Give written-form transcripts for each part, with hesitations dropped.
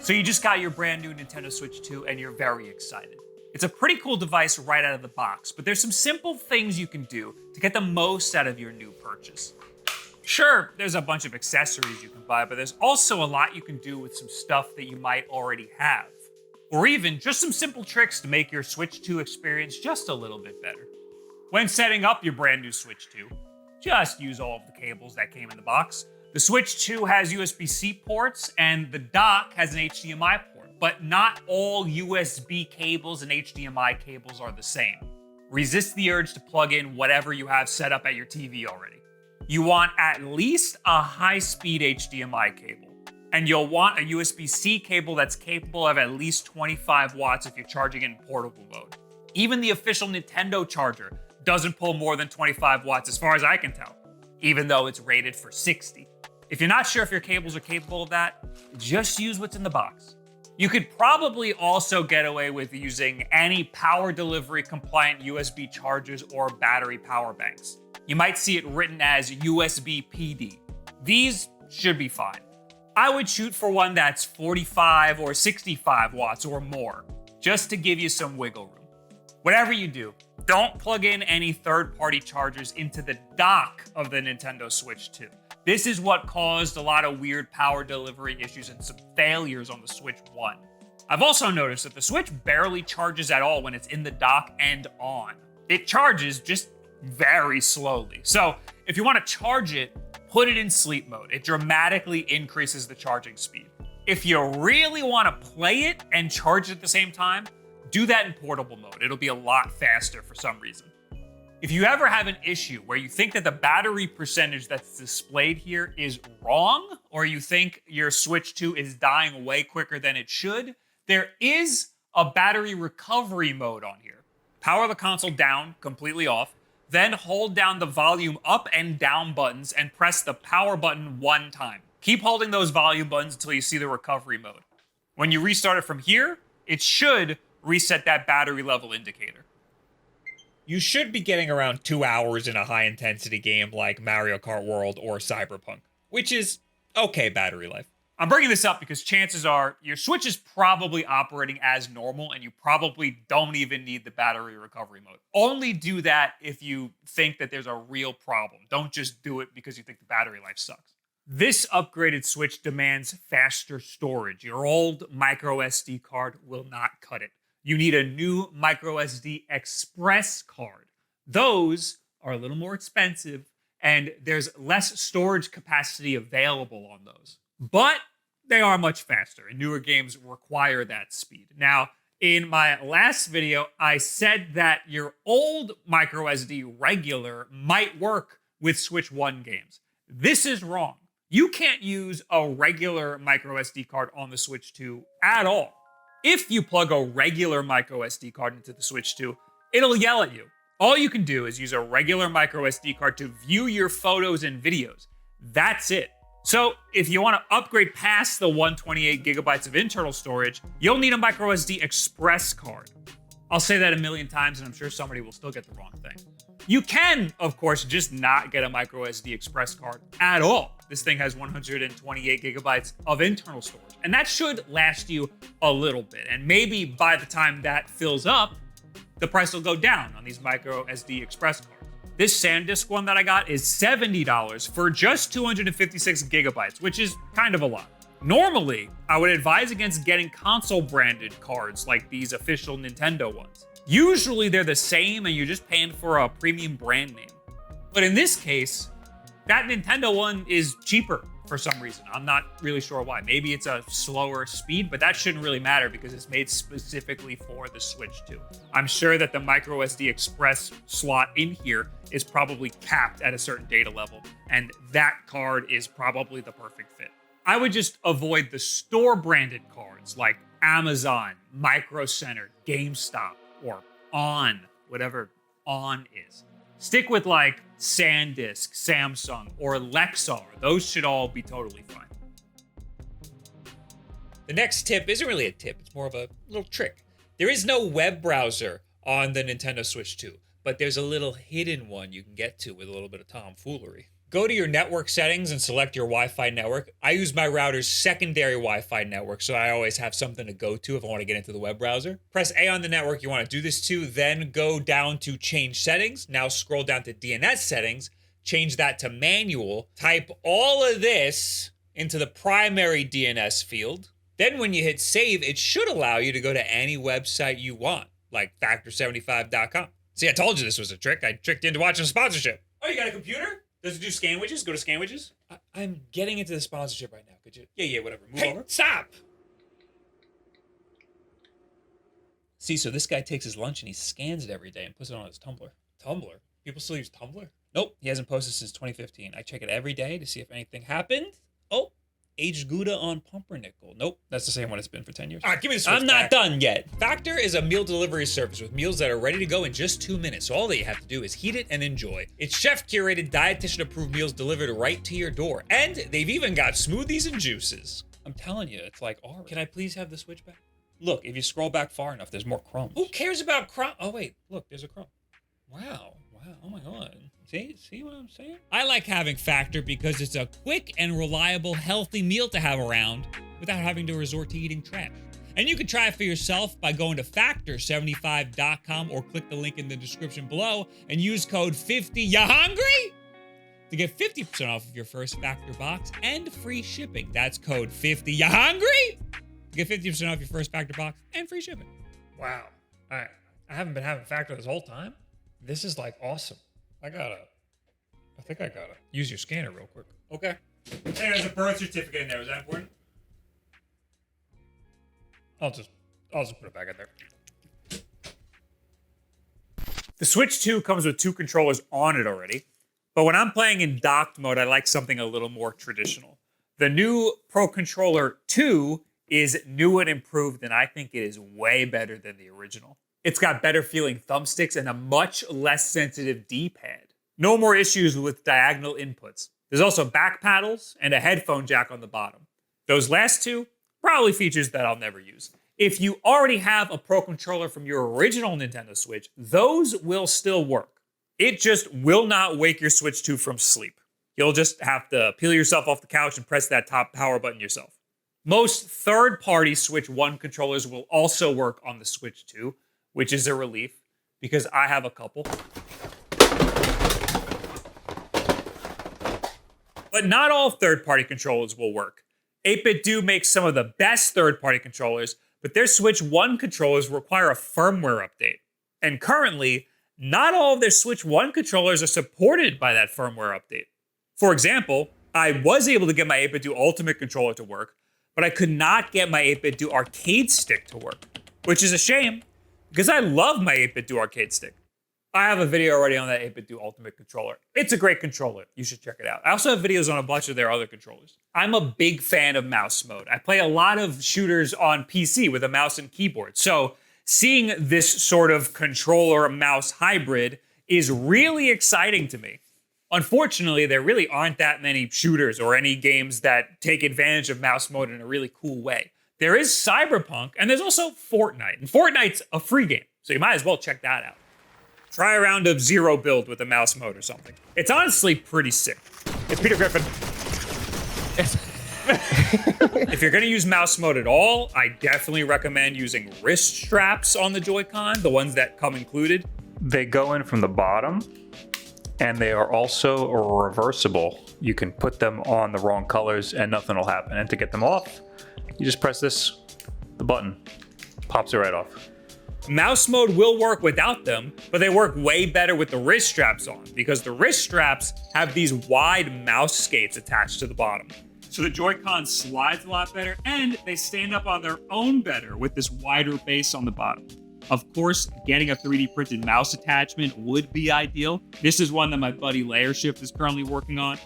So you just got your brand new Nintendo Switch 2 and you're very excited. It's a pretty cool device right out of the box, but there's some simple things you can do to get the most out of your new purchase. Sure, there's a bunch of accessories you can buy, but there's also a lot you can do with some stuff that you might already have. Or even just some simple tricks to make your Switch 2 experience just a little bit better. When setting up your brand new Switch 2, just use all of the cables that came in the box. The Switch 2 has USB-C ports and the dock has an HDMI port, but not all USB cables and HDMI cables are the same. Resist the urge to plug in whatever you have set up at your TV already. You want at least a high-speed HDMI cable, and you'll want a USB-C cable that's capable of at least 25 watts if you're charging in portable mode. Even the official Nintendo charger doesn't pull more than 25 watts as far as I can tell, even though it's rated for 60. If you're not sure if your cables are capable of that, just use what's in the box. You could probably also get away with using any power delivery compliant USB chargers or battery power banks. You might see it written as USB PD. These should be fine. I would shoot for one that's 45 or 65 watts or more, just to give you some wiggle room. Whatever you do, don't plug in any third-party chargers into the dock of the Nintendo Switch 2. This is what caused a lot of weird power delivery issues and some failures on the Switch 1. I've also noticed that the Switch barely charges at all when it's in the dock and on. It charges just very slowly. So if you want to charge it, put it in sleep mode. It dramatically increases the charging speed. If you really want to play it and charge it at the same time, do that in portable mode. It'll be a lot faster for some reason. If you ever have an issue where you think that the battery percentage that's displayed here is wrong, or you think your Switch 2 is dying way quicker than it should, there is a battery recovery mode on here. Power the console down, completely off, then hold down the volume up and down buttons and press the power button one time. Keep holding those volume buttons until you see the recovery mode. When you restart it from here, it should reset that battery level indicator. You should be getting around 2 hours in a high-intensity game like Mario Kart World or Cyberpunk, which is okay battery life. I'm bringing this up because chances are your Switch is probably operating as normal and you probably don't even need the battery recovery mode. Only do that if you think that there's a real problem. Don't just do it because you think the battery life sucks. This upgraded Switch demands faster storage. Your old micro SD card will not cut it. You need a new micro SD Express card. Those are a little more expensive and there's less storage capacity available on those. But they are much faster and newer games require that speed. Now, in my last video, I said that your old micro SD regular might work with Switch 1 games. This is wrong. You can't use a regular micro SD card on the Switch 2 at all. If you plug a regular micro SD card into the Switch 2, it'll yell at you. All you can do is use a regular micro SD card to view your photos and videos. That's it. So if you want to upgrade past the 128 gigabytes of internal storage, you'll need a micro SD Express card. I'll say that a million times and I'm sure somebody will still get the wrong thing. You can, of course, just not get a micro SD Express card at all. This thing has 128 gigabytes of internal storage, and that should last you a little bit. And maybe by the time that fills up, the price will go down on these micro SD Express cards. This SanDisk one that I got is $70 for just 256 gigabytes, which is kind of a lot. Normally, I would advise against getting console-branded cards like these official Nintendo ones. Usually they're the same and you're just paying for a premium brand name. But in this case, that Nintendo one is cheaper for some reason. I'm not really sure why. Maybe it's a slower speed, but that shouldn't really matter because it's made specifically for the Switch 2. I'm sure that the micro SD Express slot in here is probably capped at a certain data level, and that card is probably the perfect fit. I would just avoid the store-branded cards like Amazon, Micro Center, GameStop, or On, whatever On is. Stick with like SanDisk, Samsung, or Lexar. Those should all be totally fine. The next tip isn't really a tip, it's more of a little trick. There is no web browser on the Nintendo Switch 2, but there's a little hidden one you can get to with a little bit of tomfoolery. Go to your network settings and select your Wi-Fi network. I use my router's secondary Wi-Fi network, so I always have something to go to if I want to get into the web browser. Press A on the network you want to do this to, then go down to change settings. Now scroll down to DNS settings, change that to manual. Type all of this into the primary DNS field. Then when you hit save, it should allow you to go to any website you want, like factor75.com. See, I told you this was a trick. I tricked you into watching a sponsorship. Oh, you got a computer? Does it do sandwiches? Go to sandwiches. I'm getting into the sponsorship right now. Could you? Yeah, whatever. Move over. Stop! See, so this guy takes his lunch and he scans it every day and puts it on his Tumblr. Tumblr? People still use Tumblr? Nope, he hasn't posted since 2015. I check it every day to see if anything happened. Oh, aged Gouda on pumpernickel. Nope, that's the same one it's been for 10 years. All right, give me the switch. I'm not done yet. Factor is a meal delivery service with meals that are ready to go in just 2 minutes. So all that you have to do is heat it and enjoy. It's chef-curated, dietitian-approved meals delivered right to your door. And they've even got smoothies and juices. I'm telling you, it's like orange. Can I please have the switch back? Look, if you scroll back far enough, there's more crumbs. Who cares about crumbs? Oh, wait, look, there's a crumb. Wow, oh my God. See what I'm saying? I like having Factor because it's a quick and reliable, healthy meal to have around without having to resort to eating trash. And you can try it for yourself by going to factor75.com or click the link in the description below and use code 50. Ya hungry? To get 50% off of your first Factor box and free shipping. That's code 50. Ya hungry? To get 50% off your first Factor box and free shipping. Wow. I haven't been having Factor this whole time. This is like awesome. I think I gotta use your scanner real quick. Okay. Hey, there's a birth certificate in there. Is that important? I'll just put it back in there. The Switch 2 comes with 2 controllers on it already, but when I'm playing in docked mode, I like something a little more traditional. The new Pro Controller 2 is new and improved, and I think it is way better than the original. It's got better feeling thumbsticks and a much less sensitive D-pad. No more issues with diagonal inputs. There's also back paddles and a headphone jack on the bottom. Those last two, probably features that I'll never use. If you already have a Pro Controller from your original Nintendo Switch, those will still work. It just will not wake your Switch 2 from sleep. You'll just have to peel yourself off the couch and press that top power button yourself. Most third-party Switch 1 controllers will also work on the Switch 2, which is a relief, because I have a couple. But not all third-party controllers will work. 8BitDo makes some of the best third-party controllers, but their Switch 1 controllers require a firmware update. And currently, not all of their Switch 1 controllers are supported by that firmware update. For example, I was able to get my 8BitDo Ultimate controller to work, but I could not get my 8BitDo Arcade Stick to work, which is a shame, because I love my 8BitDo Arcade Stick. I have a video already on that 8BitDo Ultimate controller. It's a great controller. You should check it out. I also have videos on a bunch of their other controllers. I'm a big fan of mouse mode. I play a lot of shooters on PC with a mouse and keyboard. So seeing this sort of controller-mouse hybrid is really exciting to me. Unfortunately, there really aren't that many shooters or any games that take advantage of mouse mode in a really cool way. There is Cyberpunk, and there's also Fortnite. And Fortnite's a free game, so you might as well check that out. Try a round of Zero Build with a mouse mode or something. It's honestly pretty sick. It's Peter Griffin. If you're gonna use mouse mode at all, I definitely recommend using wrist straps on the Joy-Con, the ones that come included. They go in from the bottom, and they are also reversible. You can put them on the wrong colors and nothing will happen. And to get them off, you just press the button, pops it right off. Mouse mode will work without them, but they work way better with the wrist straps on, because the wrist straps have these wide mouse skates attached to the bottom. So the Joy-Con slides a lot better, and they stand up on their own better with this wider base on the bottom. Of course, getting a 3D printed mouse attachment would be ideal. This is one that my buddy Layershift is currently working on.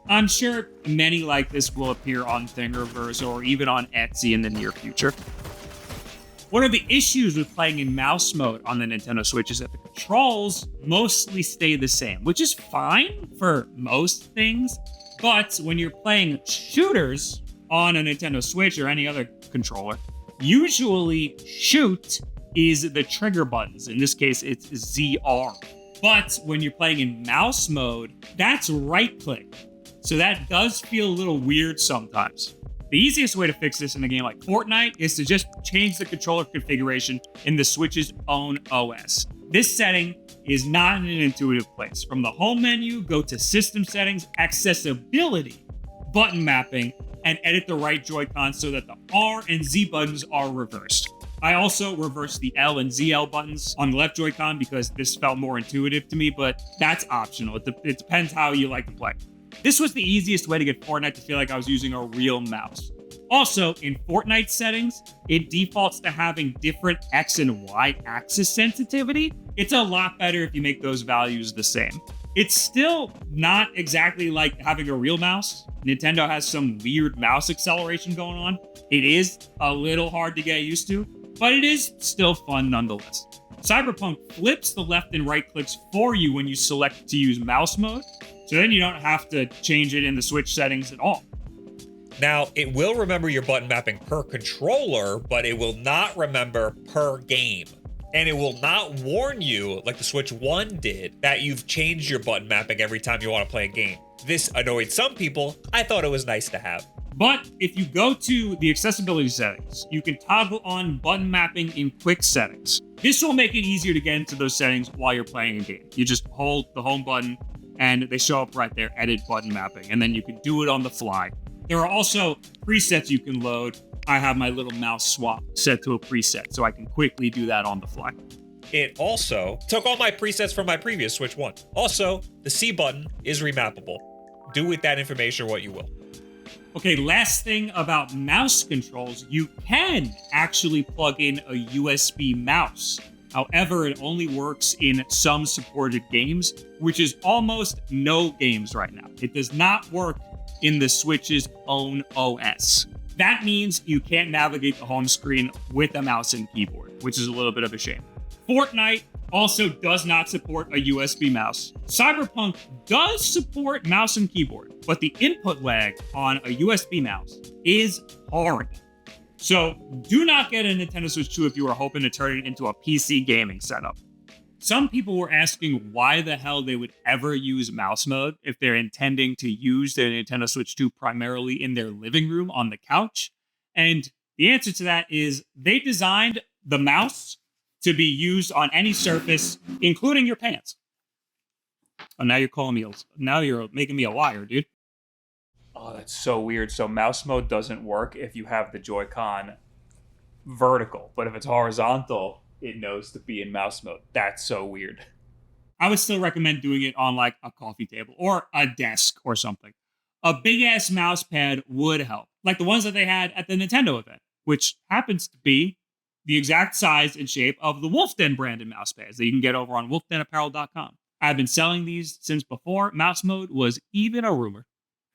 I'm sure many like this will appear on Thingiverse or even on Etsy in the near future. One of the issues with playing in mouse mode on the Nintendo Switch is that the controls mostly stay the same, which is fine for most things. But when you're playing shooters on a Nintendo Switch or any other controller, usually shoot is the trigger buttons. In this case, it's ZR. But when you're playing in mouse mode, that's right click. So that does feel a little weird sometimes. The easiest way to fix this in a game like Fortnite is to just change the controller configuration in the Switch's own OS. This setting is not in an intuitive place. From the home menu, go to System Settings, Accessibility, Button Mapping, and edit the right Joy-Con so that the R and Z buttons are reversed. I also reversed the L and ZL buttons on the left Joy-Con because this felt more intuitive to me, but that's optional. It depends how you like to play. This was the easiest way to get Fortnite to feel like I was using a real mouse. Also, in Fortnite settings, it defaults to having different X and Y axis sensitivity. It's a lot better if you make those values the same. It's still not exactly like having a real mouse. Nintendo has some weird mouse acceleration going on. It is a little hard to get used to, but it is still fun nonetheless. Cyberpunk flips the left and right clicks for you when you select to use mouse mode, so then you don't have to change it in the Switch settings at all. Now, it will remember your button mapping per controller, but it will not remember per game. And it will not warn you, like the Switch 1 did, that you've changed your button mapping every time you want to play a game. This annoyed some people. I thought it was nice to have. But if you go to the accessibility settings, you can toggle on button mapping in quick settings. This will make it easier to get into those settings while you're playing a game. You just hold the home button and they show up right there, edit button mapping, and then you can do it on the fly. There are also presets you can load. I have my little mouse swap set to a preset, so I can quickly do that on the fly. It also took all my presets from my previous Switch 1. Also, the C button is remappable. Do with that information what you will. Okay, last thing about mouse controls, you can actually plug in a USB mouse. However, it only works in some supported games, which is almost no games right now. It does not work in the Switch's own OS. That means you can't navigate the home screen with a mouse and keyboard, which is a little bit of a shame. Fortnite also does not support a USB mouse. Cyberpunk does support mouse and keyboard, but the input lag on a USB mouse is horrible. So do not get a Nintendo Switch 2 if you are hoping to turn it into a PC gaming setup. Some people were asking why the hell they would ever use mouse mode if they're intending to use their Nintendo Switch 2 primarily in their living room on the couch. And the answer to that is they designed the mouse to be used on any surface, including your pants. Oh, now you're making me a liar, dude. Oh, that's so weird. So mouse mode doesn't work if you have the Joy-Con vertical, but if it's horizontal, it knows to be in mouse mode. That's so weird. I would still recommend doing it on like a coffee table or a desk or something. A big ass mouse pad would help, like the ones that they had at the Nintendo event, which happens to be the exact size and shape of the Wulff Den branded mouse pads that you can get over on wolfdenapparel.com. I've been selling these since before mouse mode was even a rumor.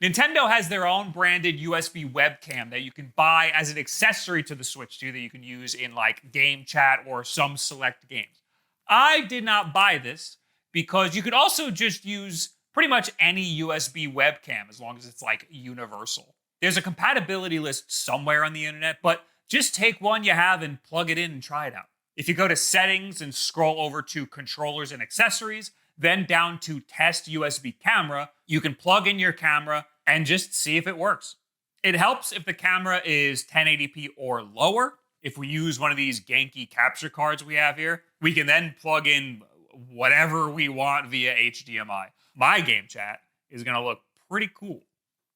Nintendo has their own branded USB webcam that you can buy as an accessory to the Switch 2 that you can use in like game chat or some select games. I did not buy this because you could also just use pretty much any USB webcam as long as it's like universal. There's a compatibility list somewhere on the internet, but just take one you have and plug it in and try it out. If you go to settings and scroll over to controllers and accessories, then down to test USB camera, you can plug in your camera and just see if it works. It helps if the camera is 1080p or lower. If we use one of these Genki capture cards we have here, we can then plug in whatever we want via HDMI. My game chat is gonna look pretty cool.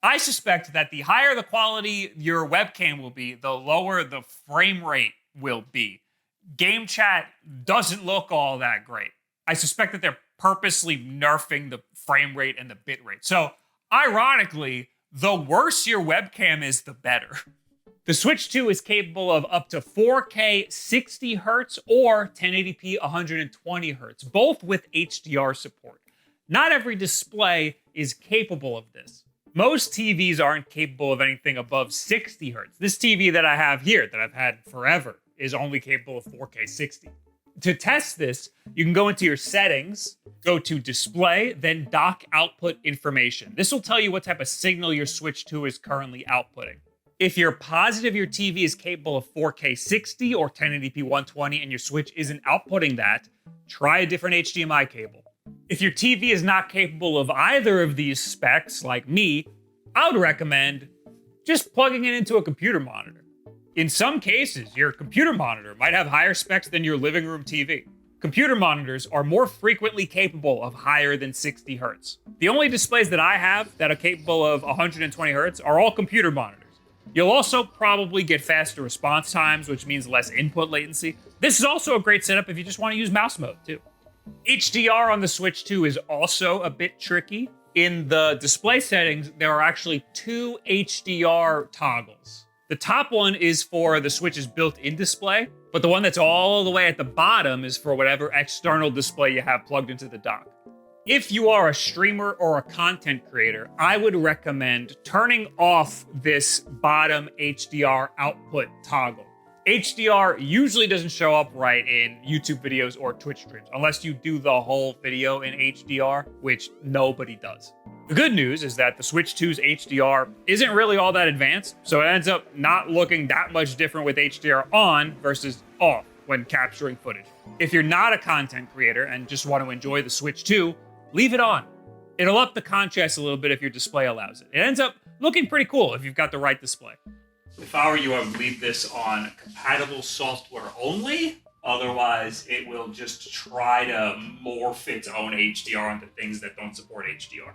I suspect that the higher the quality your webcam will be, the lower the frame rate will be. Game chat doesn't look all that great. I suspect that they're purposely nerfing the frame rate and the bit rate. So, ironically, the worse your webcam is, the better. The Switch 2 is capable of up to 4K 60 Hz or 1080p 120 Hz, both with HDR support. Not every display is capable of this. Most TVs aren't capable of anything above 60 Hz. This TV that I have here, that I've had forever, is only capable of 4K 60. To test this, you can go into your settings, go to display, then dock output information. This will tell you what type of signal your Switch 2 is currently outputting. If you're positive your TV is capable of 4K 60 or 1080p 120 and your Switch isn't outputting that, try a different HDMI cable. If your TV is not capable of either of these specs, like me, I would recommend just plugging it into a computer monitor. In some cases, your computer monitor might have higher specs than your living room TV. Computer monitors are more frequently capable of higher than 60 hertz. The only displays that I have that are capable of 120 hertz are all computer monitors. You'll also probably get faster response times, which means less input latency. This is also a great setup if you just want to use mouse mode too. HDR on the Switch 2 is also a bit tricky. In the display settings, there are actually two HDR toggles. The top one is for the Switch's built-in display, but the one that's all the way at the bottom is for whatever external display you have plugged into the dock. If you are a streamer or a content creator, I would recommend turning off this bottom HDR output toggle. HDR usually doesn't show up right in YouTube videos or Twitch streams, unless you do the whole video in HDR, which nobody does. The good news is that the Switch 2's HDR isn't really all that advanced, so it ends up not looking that much different with HDR on versus off when capturing footage. If you're not a content creator and just want to enjoy the Switch 2, leave it on. It'll up the contrast a little bit if your display allows it. It ends up looking pretty cool if you've got the right display. If I were you, I would leave this on compatible software only. Otherwise, it will just try to morph its own HDR onto things that don't support HDR.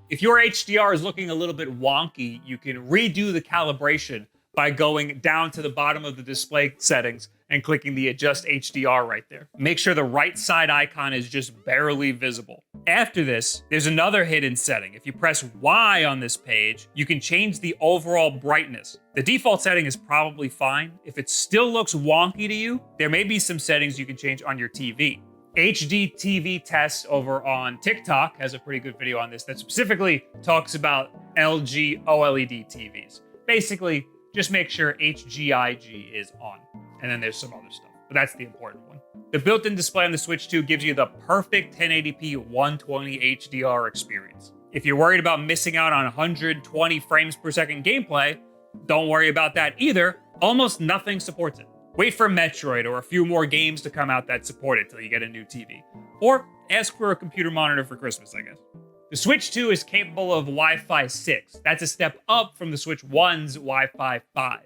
If your HDR is looking a little bit wonky, you can redo the calibration by going down to the bottom of the display settings and clicking the Adjust HDR right there. Make sure the right side icon is just barely visible. After this, there's another hidden setting. If you press Y on this page, you can change the overall brightness. The default setting is probably fine. If it still looks wonky to you, there may be some settings you can change on your TV. HD TV Test over on TikTok has a pretty good video on this that specifically talks about LG OLED TVs. Basically, just make sure HGIG is on. And then there's some other stuff, but that's the important one. The built-in display on the Switch 2 gives you the perfect 1080p 120 HDR experience. If you're worried about missing out on 120 frames per second gameplay, don't worry about that either. Almost nothing supports it. Wait for Metroid or a few more games to come out that support it till you get a new TV. Or ask for a computer monitor for Christmas, I guess. The Switch 2 is capable of Wi-Fi 6. That's a step up from the Switch 1's Wi-Fi 5.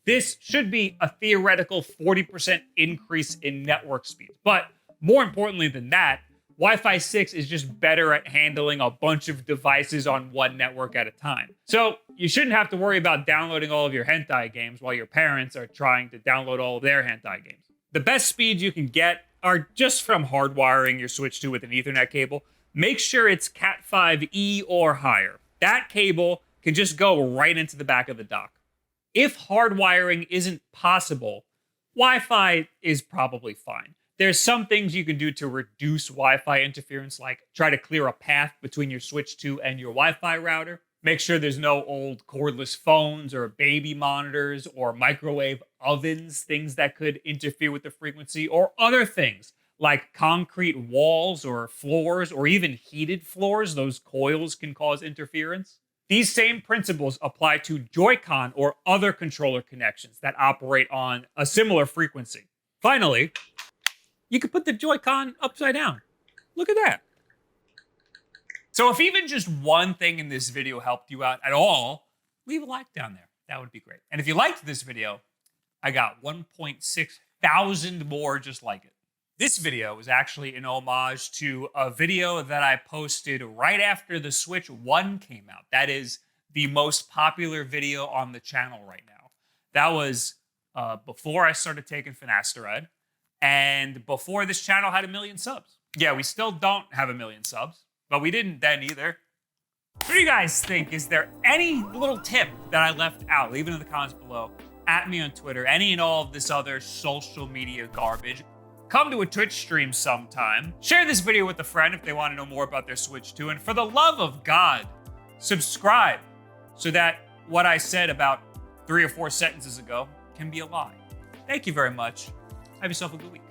This should be a theoretical 40% increase in network speed. But more importantly than that, Wi-Fi 6 is just better at handling a bunch of devices on one network at a time. So you shouldn't have to worry about downloading all of your hentai games while your parents are trying to download all of their hentai games. The best speeds you can get are just from hardwiring your Switch 2 with an Ethernet cable. Make sure it's Cat5e or higher. That cable can just go right into the back of the dock. If hardwiring isn't possible, Wi-Fi is probably fine. There's some things you can do to reduce Wi-Fi interference, like try to clear a path between your Switch 2 and your Wi-Fi router. Make sure there's no old cordless phones or baby monitors or microwave ovens, things that could interfere with the frequency, or other things like concrete walls or floors or even heated floors. Those coils can cause interference. These same principles apply to Joy-Con or other controller connections that operate on a similar frequency. Finally, you could put the Joy-Con upside down. Look at that. So if even just one thing in this video helped you out at all, leave a like down there. That would be great. And if you liked this video, I got 1.6 thousand more just like it. This video was actually an homage to a video that I posted right after the Switch 1 came out. That is the most popular video on the channel right now. That was before I started taking finasteride and before this channel had 1 million subs. Yeah, we still don't have 1 million subs, but we didn't then either. What do you guys think? Is there any little tip that I left out? Leave it in the comments below. At me on Twitter, any and all of this other social media garbage. Come to a Twitch stream sometime. Share this video with a friend if they want to know more about their Switch 2. And for the love of God, subscribe so that what I said about 3 or 4 sentences ago can be a lie. Thank you very much. Have yourself a good week.